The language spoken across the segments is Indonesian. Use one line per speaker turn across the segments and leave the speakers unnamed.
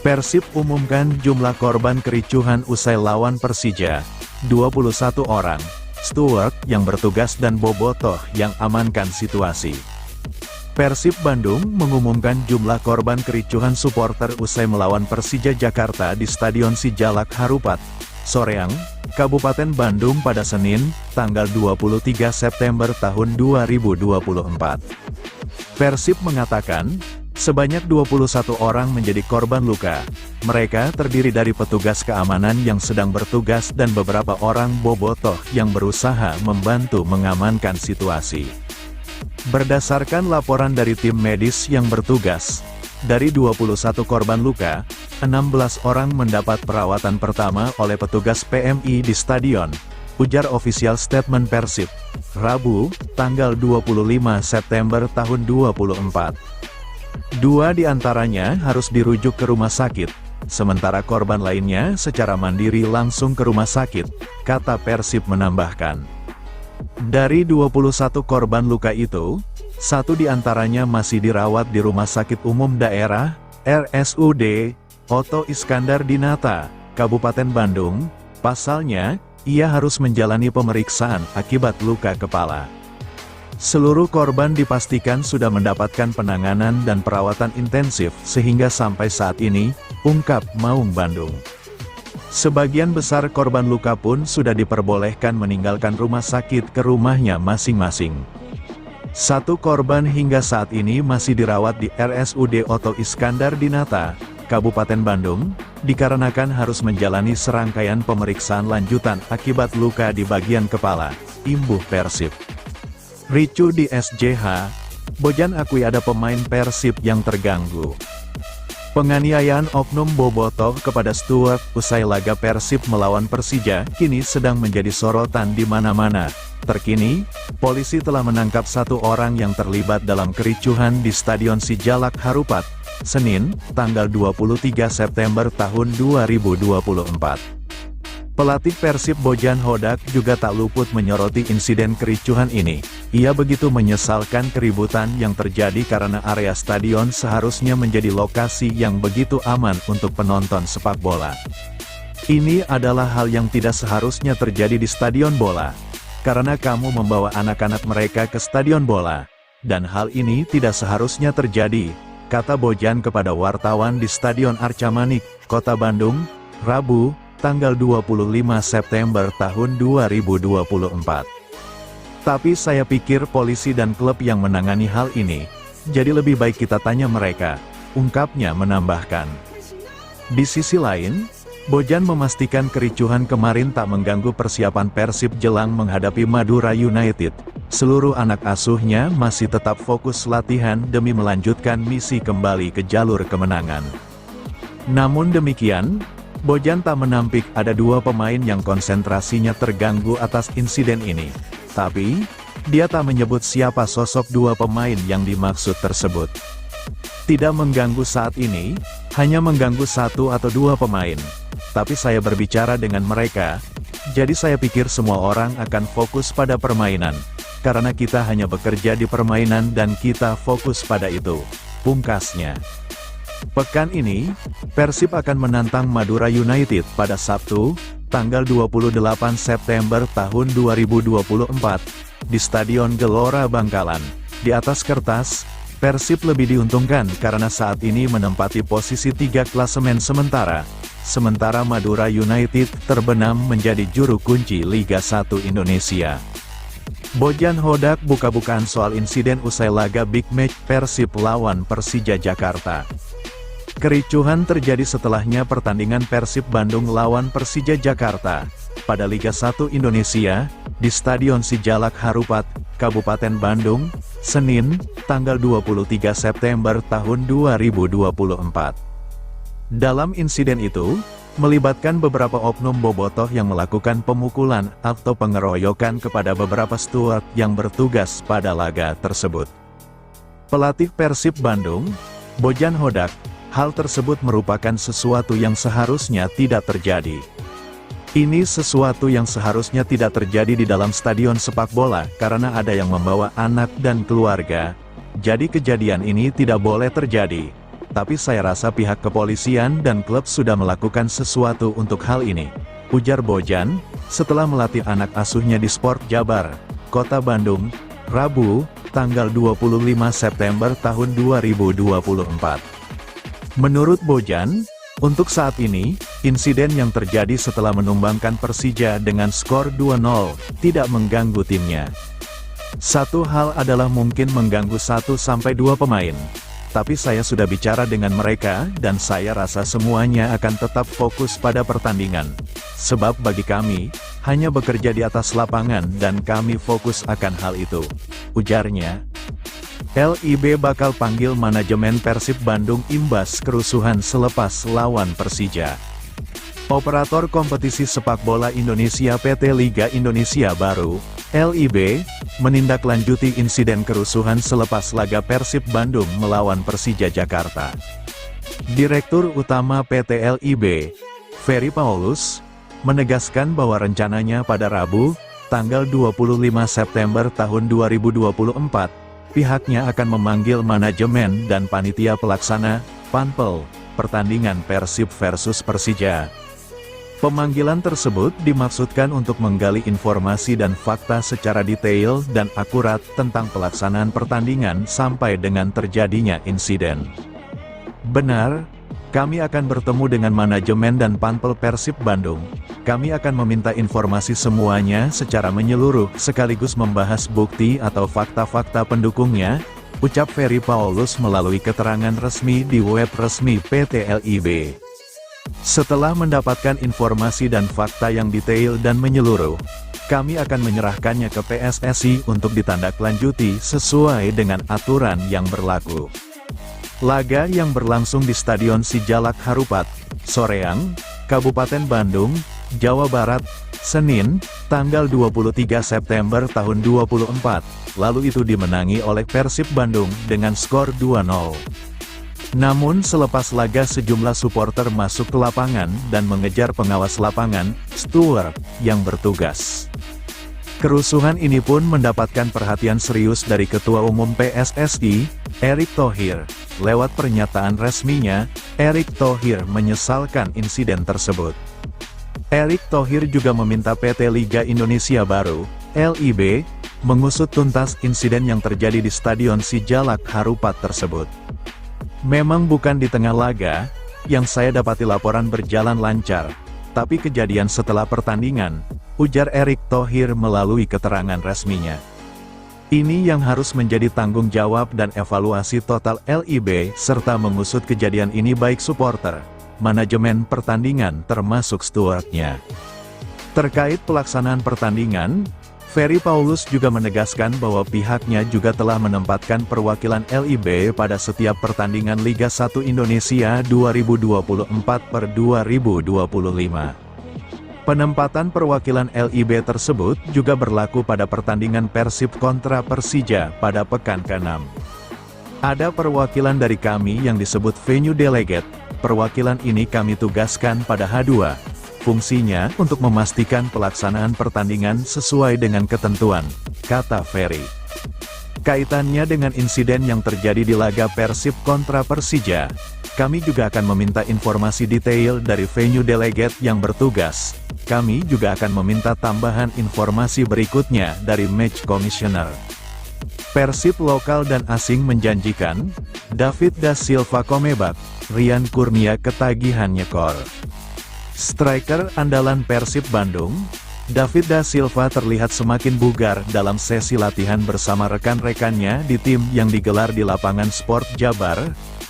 Persib umumkan jumlah korban kericuhan usai lawan Persija, 21 orang, Steward yang bertugas dan Bobotoh yang amankan situasi. Persib Bandung mengumumkan jumlah korban kericuhan supporter usai melawan Persija Jakarta di Stadion Sijalak Harupat, Soreang, Kabupaten Bandung pada Senin, tanggal 23 September tahun 2024. Persib mengatakan, sebanyak 21 orang menjadi korban luka. Mereka terdiri dari petugas keamanan yang sedang bertugas dan beberapa orang bobotoh yang berusaha membantu mengamankan situasi. Berdasarkan laporan dari tim medis yang bertugas, dari 21 korban luka, 16 orang mendapat perawatan pertama oleh petugas PMI di stadion, ujar official statement Persib, Rabu, tanggal 25 September tahun 2024. 2 di antaranya harus dirujuk ke rumah sakit, sementara korban lainnya secara mandiri langsung ke rumah sakit, kata Persib menambahkan. Dari 21 korban luka itu, 1 di antaranya masih dirawat di Rumah Sakit Umum Daerah, RSUD, Otto Iskandar Dinata, Kabupaten Bandung. Pasalnya, ia harus menjalani pemeriksaan akibat luka kepala. Seluruh korban dipastikan sudah mendapatkan penanganan dan perawatan intensif sehingga sampai saat ini, ungkap Maung Bandung. Sebagian besar korban luka pun sudah diperbolehkan meninggalkan rumah sakit ke rumahnya masing-masing. 1 korban hingga saat ini masih dirawat di RSUD Otto Iskandar Dinata, Kabupaten Bandung, dikarenakan harus menjalani serangkaian pemeriksaan lanjutan akibat luka di bagian kepala, imbuh Persib. Ricu di SJH, Bojan akui ada pemain Persib yang terganggu. Penganiayaan oknum bobotoh kepada Steward usai laga Persib melawan Persija kini sedang menjadi sorotan di mana-mana. Terkini, polisi telah menangkap 1 orang yang terlibat dalam kericuhan di Stadion Sijalak Harupat, Senin, tanggal 23 September tahun 2024. Pelatih Persib Bojan Hodak juga tak luput menyoroti insiden kericuhan ini. Ia begitu menyesalkan keributan yang terjadi karena area stadion seharusnya menjadi lokasi yang begitu aman untuk penonton sepak bola. Ini adalah hal yang tidak seharusnya terjadi di stadion bola. Karena kamu membawa anak-anak mereka ke stadion bola. Dan hal ini tidak seharusnya terjadi, kata Bojan kepada wartawan di Stadion Arca Manik, Kota Bandung, Rabu, tanggal 25 September tahun 2024. Tapi saya pikir polisi dan klub yang menangani hal ini, jadi lebih baik kita tanya mereka, ungkapnya menambahkan. Di sisi lain, Bojan memastikan kericuhan kemarin tak mengganggu persiapan Persib jelang menghadapi Madura United. Seluruh anak asuhnya masih tetap fokus latihan demi melanjutkan misi kembali ke jalur kemenangan. Namun demikian, Bojan tak menampik ada 2 pemain yang konsentrasinya terganggu atas insiden ini. Tapi, dia tak menyebut siapa sosok 2 pemain yang dimaksud tersebut. Tidak mengganggu saat ini, hanya mengganggu 1 atau 2 pemain. Tapi saya berbicara dengan mereka, jadi saya pikir semua orang akan fokus pada permainan. Karena kita hanya bekerja di permainan dan kita fokus pada itu, pungkasnya. Pekan ini, Persib akan menantang Madura United pada Sabtu, tanggal 28 September tahun 2024, di Stadion Gelora Bangkalan. Di atas kertas, Persib lebih diuntungkan karena saat ini menempati posisi 3 klasemen sementara, sementara Madura United terbenam menjadi juru kunci Liga 1 Indonesia. Bojan Hodak buka-bukaan soal insiden usai laga Big Match Persib lawan Persija Jakarta. Kericuhan terjadi setelahnya pertandingan Persib Bandung lawan Persija Jakarta, pada Liga 1 Indonesia, di Stadion Sijalak Harupat, Kabupaten Bandung, Senin, tanggal 23 September tahun 2024. Dalam insiden itu, melibatkan beberapa oknum bobotoh yang melakukan pemukulan atau pengeroyokan kepada beberapa steward yang bertugas pada laga tersebut. Pelatih Persib Bandung, Bojan Hodak, hal tersebut merupakan sesuatu yang seharusnya tidak terjadi. Ini sesuatu yang seharusnya tidak terjadi di dalam stadion sepak bola karena ada yang membawa anak dan keluarga. Jadi kejadian ini tidak boleh terjadi. Tapi saya rasa pihak kepolisian dan klub sudah melakukan sesuatu untuk hal ini, ujar Bojan, setelah melatih anak asuhnya di Sport Jabar, Kota Bandung, Rabu, tanggal 25 September tahun 2024. Menurut Bojan, untuk saat ini, insiden yang terjadi setelah menumbangkan Persija dengan skor 2-0, tidak mengganggu timnya. Satu hal adalah mungkin mengganggu 1-2 pemain. Tapi saya sudah bicara dengan mereka, dan saya rasa semuanya akan tetap fokus pada pertandingan. Sebab bagi kami, hanya bekerja di atas lapangan dan kami fokus akan hal itu, ujarnya. LIB bakal panggil manajemen Persib Bandung imbas kerusuhan selepas lawan Persija. Operator Kompetisi Sepak Bola Indonesia PT Liga Indonesia Baru, LIB, menindaklanjuti insiden kerusuhan selepas laga Persib Bandung melawan Persija Jakarta. Direktur Utama PT LIB, Ferry Paulus, menegaskan bahwa rencananya pada Rabu, tanggal 25 September tahun 2024, pihaknya akan memanggil manajemen dan panitia pelaksana, Panpel, pertandingan Persib versus Persija. Pemanggilan tersebut dimaksudkan untuk menggali informasi dan fakta secara detail dan akurat tentang pelaksanaan pertandingan sampai dengan terjadinya insiden. Benar, kami akan bertemu dengan manajemen dan Panpel Persib Bandung. Kami akan meminta informasi semuanya secara menyeluruh sekaligus membahas bukti atau fakta-fakta pendukungnya, ucap Ferry Paulus melalui keterangan resmi di web resmi PT LIB. Setelah mendapatkan informasi dan fakta yang detail dan menyeluruh, kami akan menyerahkannya ke PSSI untuk ditindaklanjuti sesuai dengan aturan yang berlaku. Laga yang berlangsung di Stadion Sijalak Harupat, Soreang, Kabupaten Bandung, Jawa Barat, Senin, tanggal 23 September tahun 2024, lalu itu dimenangi oleh Persib Bandung dengan skor 2-0. Namun selepas laga sejumlah supporter masuk ke lapangan dan mengejar pengawas lapangan, steward, yang bertugas. Kerusuhan ini pun mendapatkan perhatian serius dari Ketua Umum PSSI, Erick Thohir. Lewat pernyataan resminya, Erick Thohir menyesalkan insiden tersebut. Erick Thohir juga meminta PT Liga Indonesia Baru, LIB, mengusut tuntas insiden yang terjadi di Stadion Sijalak Harupat tersebut. Memang bukan di tengah laga, yang saya dapati laporan berjalan lancar, tapi kejadian setelah pertandingan, ujar Erick Thohir melalui keterangan resminya. Ini yang harus menjadi tanggung jawab dan evaluasi total LIB serta mengusut kejadian ini baik supporter, manajemen pertandingan termasuk stewardnya. Terkait pelaksanaan pertandingan, Ferry Paulus juga menegaskan bahwa pihaknya juga telah menempatkan perwakilan LIB pada setiap pertandingan Liga 1 Indonesia 2024/2025. Penempatan perwakilan LIB tersebut juga berlaku pada pertandingan Persib kontra Persija pada pekan ke-6. Ada perwakilan dari kami yang disebut venue delegate, perwakilan ini kami tugaskan pada H2. Fungsinya untuk memastikan pelaksanaan pertandingan sesuai dengan ketentuan, kata Ferry. Kaitannya dengan insiden yang terjadi di laga Persib kontra Persija, kami juga akan meminta informasi detail dari venue delegate yang bertugas. Kami juga akan meminta tambahan informasi berikutnya dari match commissioner. Persib lokal dan asing menjanjikan, David da Silva Komebak, Rian Kurnia ketagihan nyekor. Striker andalan Persib Bandung, David da Silva terlihat semakin bugar dalam sesi latihan bersama rekan-rekannya di tim yang digelar di lapangan Sport Jabar,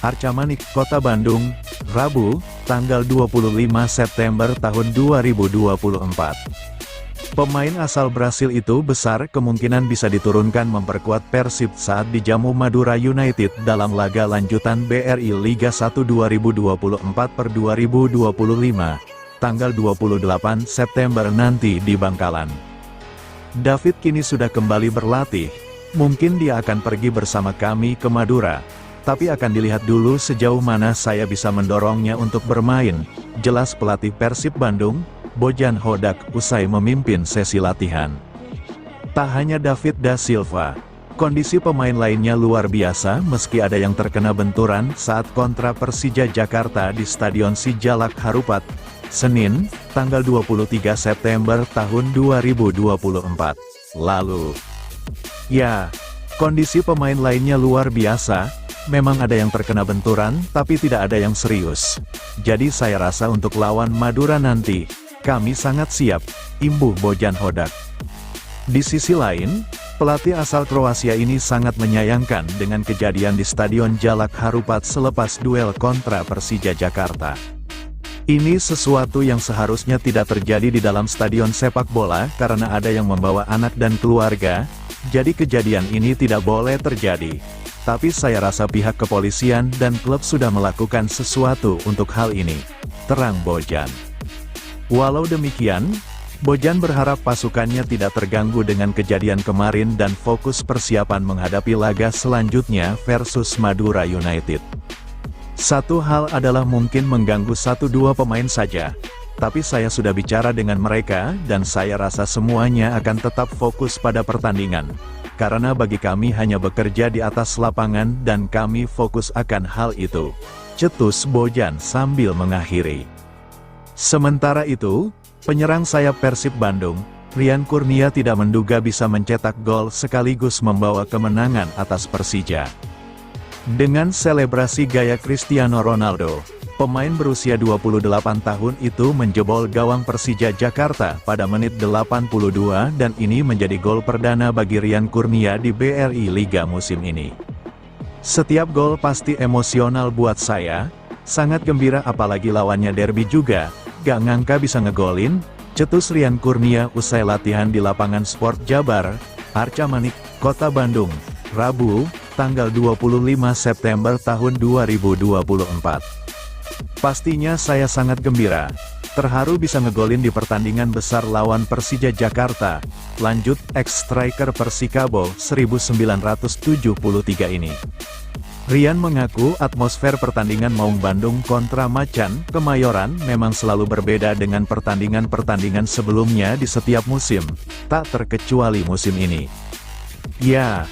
Arca Manik, Kota Bandung, Rabu, tanggal 25 September tahun 2024. Pemain asal Brasil itu besar kemungkinan bisa diturunkan memperkuat Persib saat dijamu Madura United dalam laga lanjutan BRI Liga 1 2024/2025, tanggal 28 September nanti di Bangkalan. David kini sudah kembali berlatih, mungkin dia akan pergi bersama kami ke Madura, tapi akan dilihat dulu sejauh mana saya bisa mendorongnya untuk bermain, jelas pelatih Persib Bandung, Bojan Hodak usai memimpin sesi latihan. Tak hanya David da Silva, kondisi pemain lainnya luar biasa meski ada yang terkena benturan saat kontra Persija Jakarta di Stadion Sijalak Harupat, Senin, tanggal 23 September tahun 2024 lalu. Ya, kondisi pemain lainnya luar biasa, memang ada yang terkena benturan tapi tidak ada yang serius. Jadi saya rasa untuk lawan Madura nanti, kami sangat siap, imbuh Bojan Hodak. Di sisi lain, pelatih asal Kroasia ini sangat menyayangkan dengan kejadian di Stadion Jalak Harupat selepas duel kontra Persija Jakarta. Ini sesuatu yang seharusnya tidak terjadi di dalam stadion sepak bola karena ada yang membawa anak dan keluarga, jadi kejadian ini tidak boleh terjadi. Tapi saya rasa pihak kepolisian dan klub sudah melakukan sesuatu untuk hal ini, terang Bojan. Walau demikian, Bojan berharap pasukannya tidak terganggu dengan kejadian kemarin dan fokus persiapan menghadapi laga selanjutnya versus Madura United. Satu hal adalah mungkin mengganggu 1-2 pemain saja, tapi saya sudah bicara dengan mereka dan saya rasa semuanya akan tetap fokus pada pertandingan. Karena bagi kami hanya bekerja di atas lapangan dan kami fokus akan hal itu, cetus Bojan sambil mengakhiri. Sementara itu, penyerang sayap Persib Bandung, Rian Kurnia tidak menduga bisa mencetak gol sekaligus membawa kemenangan atas Persija. Dengan selebrasi gaya Cristiano Ronaldo, pemain berusia 28 tahun itu menjebol gawang Persija Jakarta pada menit 82 dan ini menjadi gol perdana bagi Rian Kurnia di BRI Liga musim ini. Setiap gol pasti emosional buat saya, sangat gembira apalagi lawannya derby juga. Gak ngangka bisa ngegolin, cetus Rian Kurnia usai latihan di lapangan Sport Jabar, Arca Manik, Kota Bandung, Rabu, tanggal 25 September tahun 2024. Pastinya saya sangat gembira, terharu bisa ngegolin di pertandingan besar lawan Persija Jakarta, lanjut ex-striker Persikabo 1973 ini. Rian mengaku atmosfer pertandingan Maung Bandung kontra Macan, Kemayoran memang selalu berbeda dengan pertandingan-pertandingan sebelumnya di setiap musim, tak terkecuali musim ini. Ya,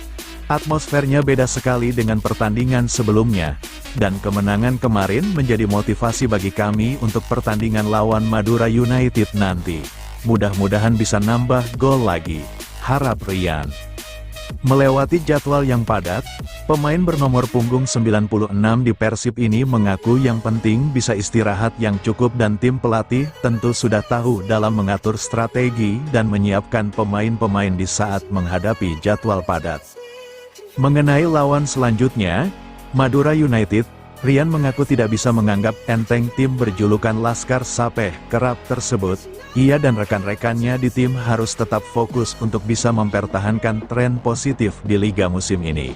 atmosfernya beda sekali dengan pertandingan sebelumnya, dan kemenangan kemarin menjadi motivasi bagi kami untuk pertandingan lawan Madura United nanti. Mudah-mudahan bisa nambah gol lagi, harap Rian. Melewati jadwal yang padat, pemain bernomor punggung 96 di Persib ini mengaku yang penting bisa istirahat yang cukup dan tim pelatih tentu sudah tahu dalam mengatur strategi dan menyiapkan pemain-pemain di saat menghadapi jadwal padat. Mengenai lawan selanjutnya, Madura United, Rian mengaku tidak bisa menganggap enteng tim berjulukan Laskar Sapeh Kerap tersebut. Ia dan rekan-rekannya di tim harus tetap fokus untuk bisa mempertahankan tren positif di liga musim ini.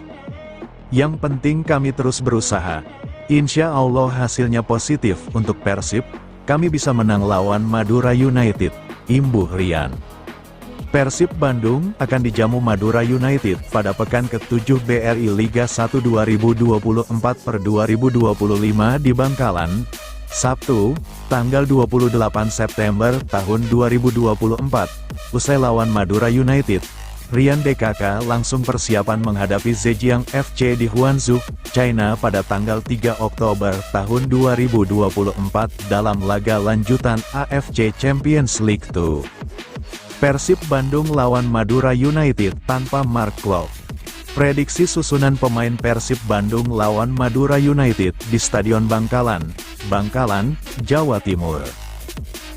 Yang penting kami terus berusaha. Insya Allah hasilnya positif untuk Persib, kami bisa menang lawan Madura United, imbuh Rian. Persib Bandung akan dijamu Madura United pada pekan ke-7 BRI Liga 1 2024/2025 di Bangkalan, Sabtu, tanggal 28 September tahun 2024. Usai lawan Madura United, Rian DKK langsung persiapan menghadapi Zhejiang FC di Huangzhou, China pada tanggal 3 Oktober tahun 2024 dalam laga lanjutan AFC Champions League 2. Persib Bandung lawan Madura United tanpa Mark Klok. Prediksi susunan pemain Persib Bandung lawan Madura United di Stadion Bangkalan, Bangkalan, Jawa Timur.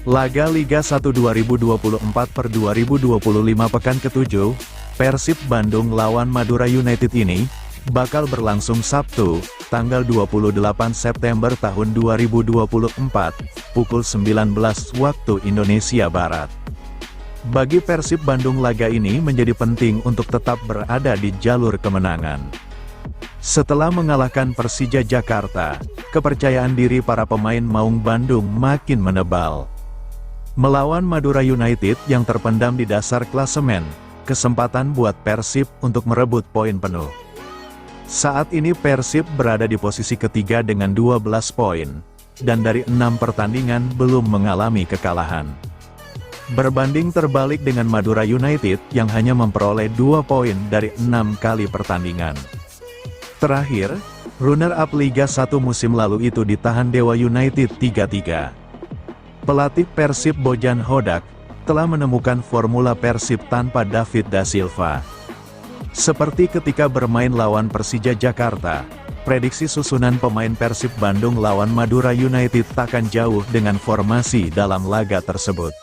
Laga Liga 1 2024/2025 pekan ke-7, Persib Bandung lawan Madura United ini, bakal berlangsung Sabtu, tanggal 28 September tahun 2024, pukul 19 waktu Indonesia Barat. Bagi Persib Bandung laga ini menjadi penting untuk tetap berada di jalur kemenangan. Setelah mengalahkan Persija Jakarta, kepercayaan diri para pemain Maung Bandung makin menebal. Melawan Madura United yang terpendam di dasar klasemen, kesempatan buat Persib untuk merebut poin penuh. Saat ini Persib berada di posisi ketiga dengan 12 poin, dan dari 6 pertandingan belum mengalami kekalahan. Berbanding terbalik dengan Madura United yang hanya memperoleh 2 poin dari 6 kali pertandingan. Terakhir, runner-up Liga 1 musim lalu itu ditahan Dewa United 3-3. Pelatih Persib Bojan Hodak telah menemukan formula Persib tanpa David da Silva. Seperti ketika bermain lawan Persija Jakarta, prediksi susunan pemain Persib Bandung lawan Madura United takkan jauh dengan formasi dalam laga tersebut.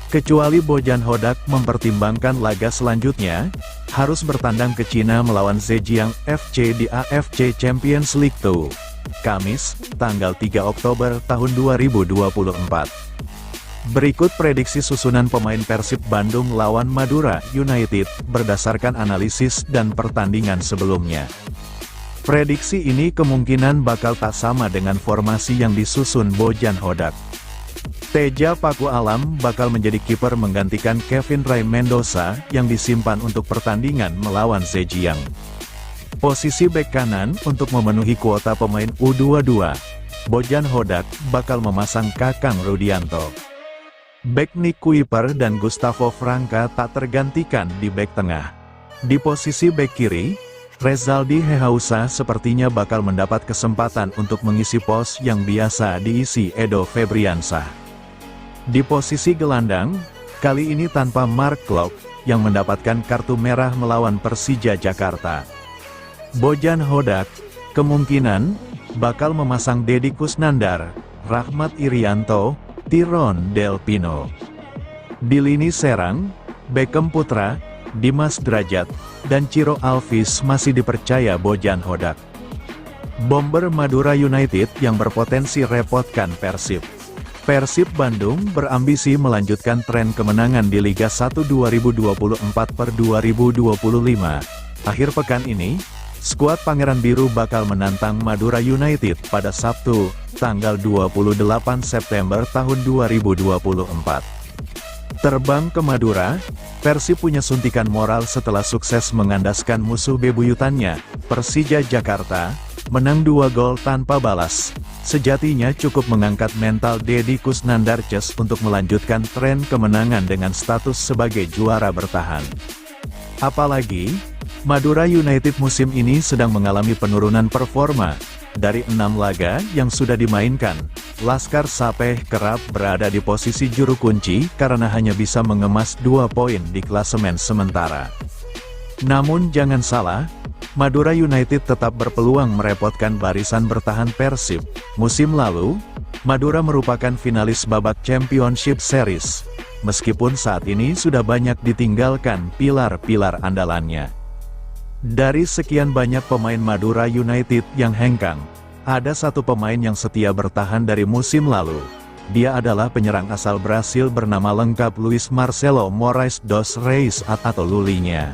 Kecuali Bojan Hodak mempertimbangkan laga selanjutnya, harus bertandang ke Cina melawan Zhejiang FC di AFC Champions League 2, Kamis, tanggal 3 Oktober tahun 2024. Berikut prediksi susunan pemain Persib Bandung lawan Madura United, berdasarkan analisis dan pertandingan sebelumnya. Prediksi ini kemungkinan bakal tak sama dengan formasi yang disusun Bojan Hodak. Teja Paku Alam bakal menjadi kiper menggantikan Kevin Ray Mendoza yang disimpan untuk pertandingan melawan Zhejiang. Posisi bek kanan untuk memenuhi kuota pemain U22, Bojan Hodak bakal memasang Kakang Rudianto. Bek Nick Kuiper dan Gustavo Franca tak tergantikan di bek tengah. Di posisi bek kiri, Rezaldi Hehausa sepertinya bakal mendapat kesempatan untuk mengisi pos yang biasa diisi Edo Febriansah. Di posisi gelandang, kali ini tanpa Mark Klok, yang mendapatkan kartu merah melawan Persija Jakarta. Bojan Hodak, kemungkinan, bakal memasang Deddy Kusnandar, Rahmat Irianto, Tyrone Del Pino. Di lini serang, Beckham Putra, Dimas Drajat, dan Ciro Alvis masih dipercaya Bojan Hodak. Bomber Madura United yang berpotensi repotkan Persib. Persib Bandung berambisi melanjutkan tren kemenangan di Liga 1 2024/2025. Akhir pekan ini, skuad Pangeran Biru bakal menantang Madura United pada Sabtu, tanggal 28 September tahun 2024. Terbang ke Madura, Persib punya suntikan moral setelah sukses mengandaskan musuh bebuyutannya, Persija Jakarta, menang 2 gol tanpa balas. Sejatinya cukup mengangkat mental Deddy Kusnandar untuk melanjutkan tren kemenangan dengan status sebagai juara bertahan. Apalagi, Madura United musim ini sedang mengalami penurunan performa. Dari 6 laga yang sudah dimainkan, Laskar Sapeh kerap berada di posisi juru kunci karena hanya bisa mengemas 2 poin di klasemen sementara. Namun jangan salah, Madura United tetap berpeluang merepotkan barisan bertahan Persib. Musim lalu, Madura merupakan finalis babak Championship Series, meskipun saat ini sudah banyak ditinggalkan pilar-pilar andalannya. Dari sekian banyak pemain Madura United yang hengkang, ada satu pemain yang setia bertahan dari musim lalu. Dia adalah penyerang asal Brasil bernama lengkap Luis Marcelo Moraes dos Reis atau Lulinya.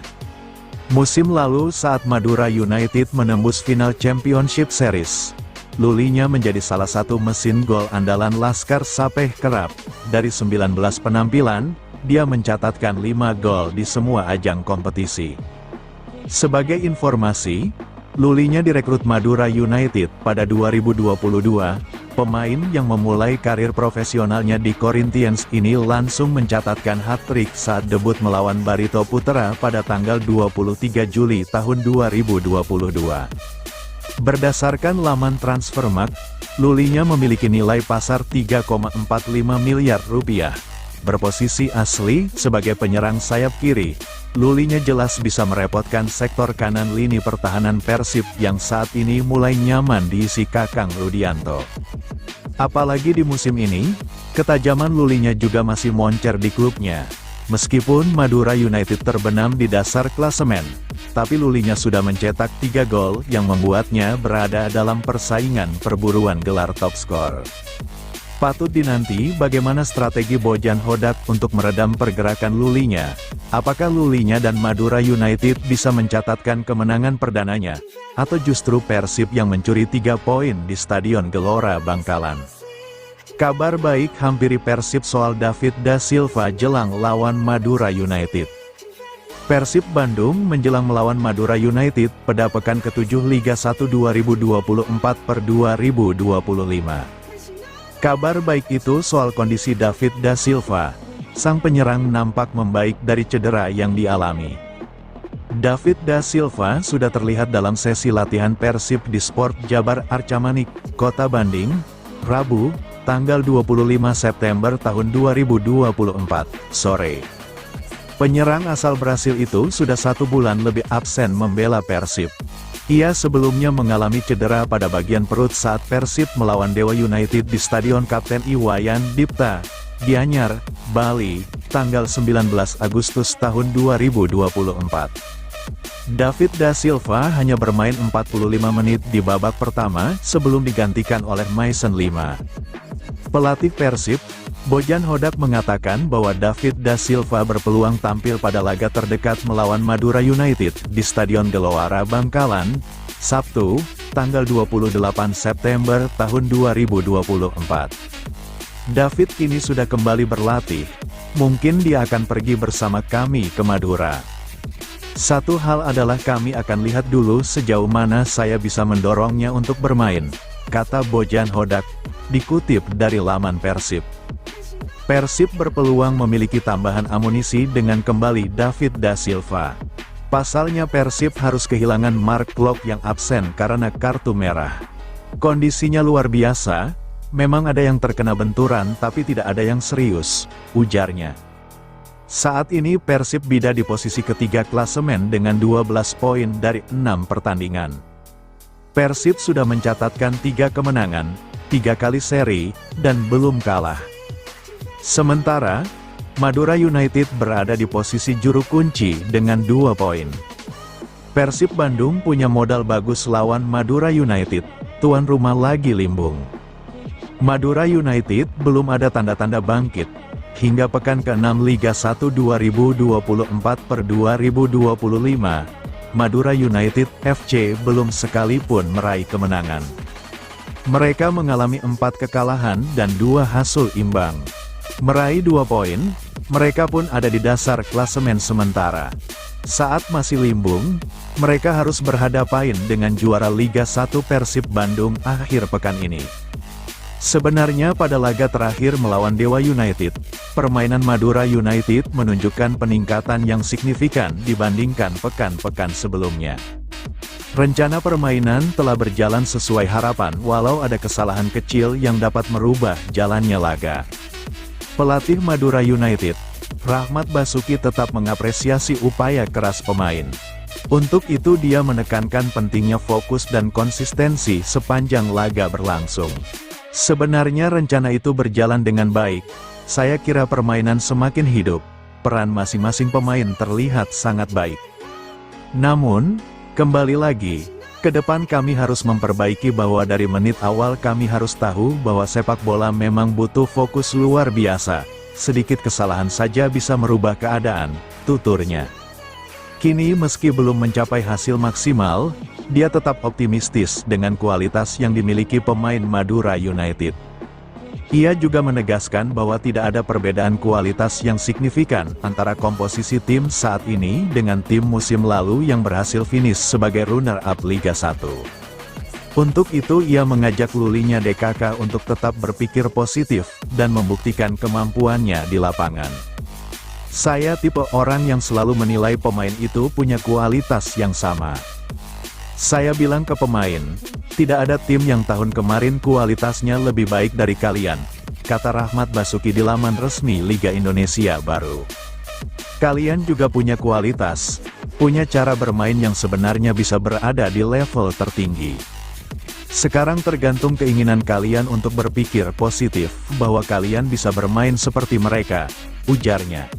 Musim lalu saat Madura United menembus final Championship Series, Lulinya menjadi salah satu mesin gol andalan Laskar Sapeh kerap. Dari 19 penampilan, dia mencatatkan 5 gol di semua ajang kompetisi. Sebagai informasi, Lulinya direkrut Madura United pada 2022. Pemain yang memulai karir profesionalnya di Corinthians ini langsung mencatatkan hat-trick saat debut melawan Barito Putra pada tanggal 23 Juli tahun 2022. Berdasarkan laman Transfermarkt, Lulinya memiliki nilai pasar 3,45 miliar rupiah. Berposisi asli sebagai penyerang sayap kiri, Lulinya jelas bisa merepotkan sektor kanan lini pertahanan Persib yang saat ini mulai nyaman diisi Kakang Rudianto. Apalagi di musim ini, ketajaman Lulinya juga masih moncer di klubnya. Meskipun Madura United terbenam di dasar klasemen, tapi Lulinya sudah mencetak 3 gol yang membuatnya berada dalam persaingan perburuan gelar top skor. Patut dinanti bagaimana strategi Bojan Hodak untuk meredam pergerakan Lulinya. Apakah Lulinya dan Madura United bisa mencatatkan kemenangan perdananya, atau justru Persib yang mencuri 3 poin di Stadion Gelora Bangkalan? Kabar baik hampiri Persib soal David da Silva jelang lawan Madura United. Persib Bandung menjelang melawan Madura United pada pekan ke-7 Liga 1 2024/2025. Kabar baik itu soal kondisi David da Silva. Sang penyerang nampak membaik dari cedera yang dialami. David da Silva sudah terlihat dalam sesi latihan Persib di Sport Jabar Arca Manik, Kota Bandung, Rabu, tanggal 25 September tahun 2024, sore. Penyerang asal Brasil itu sudah 1 bulan lebih absen membela Persib. Ia sebelumnya mengalami cedera pada bagian perut saat Persib melawan Dewa United di Stadion Kapten Iwayan Dipta, Gianyar, Bali, tanggal 19 Agustus tahun 2024. David da Silva hanya bermain 45 menit di babak pertama sebelum digantikan oleh Mason Lima. Pelatih Persib, Bojan Hodak mengatakan bahwa David da Silva berpeluang tampil pada laga terdekat melawan Madura United di Stadion Gelora Bangkalan, Sabtu, tanggal 28 September tahun 2024. David kini sudah kembali berlatih, mungkin dia akan pergi bersama kami ke Madura. Satu hal adalah kami akan lihat dulu sejauh mana saya bisa mendorongnya untuk bermain, kata Bojan Hodak, dikutip dari laman Persib. Persib berpeluang memiliki tambahan amunisi dengan kembali David da Silva. Pasalnya Persib harus kehilangan Mark Klok yang absen karena kartu merah. Kondisinya luar biasa, memang ada yang terkena benturan tapi tidak ada yang serius, ujarnya. Saat ini Persib berada di posisi ketiga klasemen dengan 12 poin dari 6 pertandingan. Persib sudah mencatatkan 3 kemenangan, 3 kali seri, dan belum kalah. Sementara, Madura United berada di posisi juru kunci dengan 2 poin. Persib Bandung punya modal bagus lawan Madura United, tuan rumah lagi limbung. Madura United belum ada tanda-tanda bangkit. Hingga pekan ke-6 Liga 1 2024/2025, Madura United FC belum sekalipun meraih kemenangan. Mereka mengalami 4 kekalahan dan 2 hasil imbang. Meraih 2 poin, mereka pun ada di dasar klasemen sementara. Saat masih limbung, mereka harus berhadapan dengan juara Liga 1 Persib Bandung akhir pekan ini. Sebenarnya pada laga terakhir melawan Dewa United, permainan Madura United menunjukkan peningkatan yang signifikan dibandingkan pekan-pekan sebelumnya. Rencana permainan telah berjalan sesuai harapan walau ada kesalahan kecil yang dapat merubah jalannya laga. Pelatih Madura United, Rahmat Basuki tetap mengapresiasi upaya keras pemain. Untuk itu dia menekankan pentingnya fokus dan konsistensi sepanjang laga berlangsung. Sebenarnya rencana itu berjalan dengan baik. Saya kira permainan semakin hidup, peran masing-masing pemain terlihat sangat baik. Namun, kembali lagi, ke depan kami harus memperbaiki bahwa dari menit awal kami harus tahu bahwa sepak bola memang butuh fokus luar biasa. Sedikit kesalahan saja bisa merubah keadaan, tuturnya. Kini meski belum mencapai hasil maksimal, dia tetap optimistis dengan kualitas yang dimiliki pemain Madura United. Ia juga menegaskan bahwa tidak ada perbedaan kualitas yang signifikan antara komposisi tim saat ini dengan tim musim lalu yang berhasil finish sebagai runner-up Liga 1. Untuk itu ia mengajak Lulinya DKK untuk tetap berpikir positif dan membuktikan kemampuannya di lapangan. Saya tipe orang yang selalu menilai pemain itu punya kualitas yang sama. Saya bilang ke pemain, tidak ada tim yang tahun kemarin kualitasnya lebih baik dari kalian, kata Rahmat Basuki di laman resmi Liga Indonesia Baru. Kalian juga punya kualitas, punya cara bermain yang sebenarnya bisa berada di level tertinggi. Sekarang tergantung keinginan kalian untuk berpikir positif, bahwa kalian bisa bermain seperti mereka, ujarnya.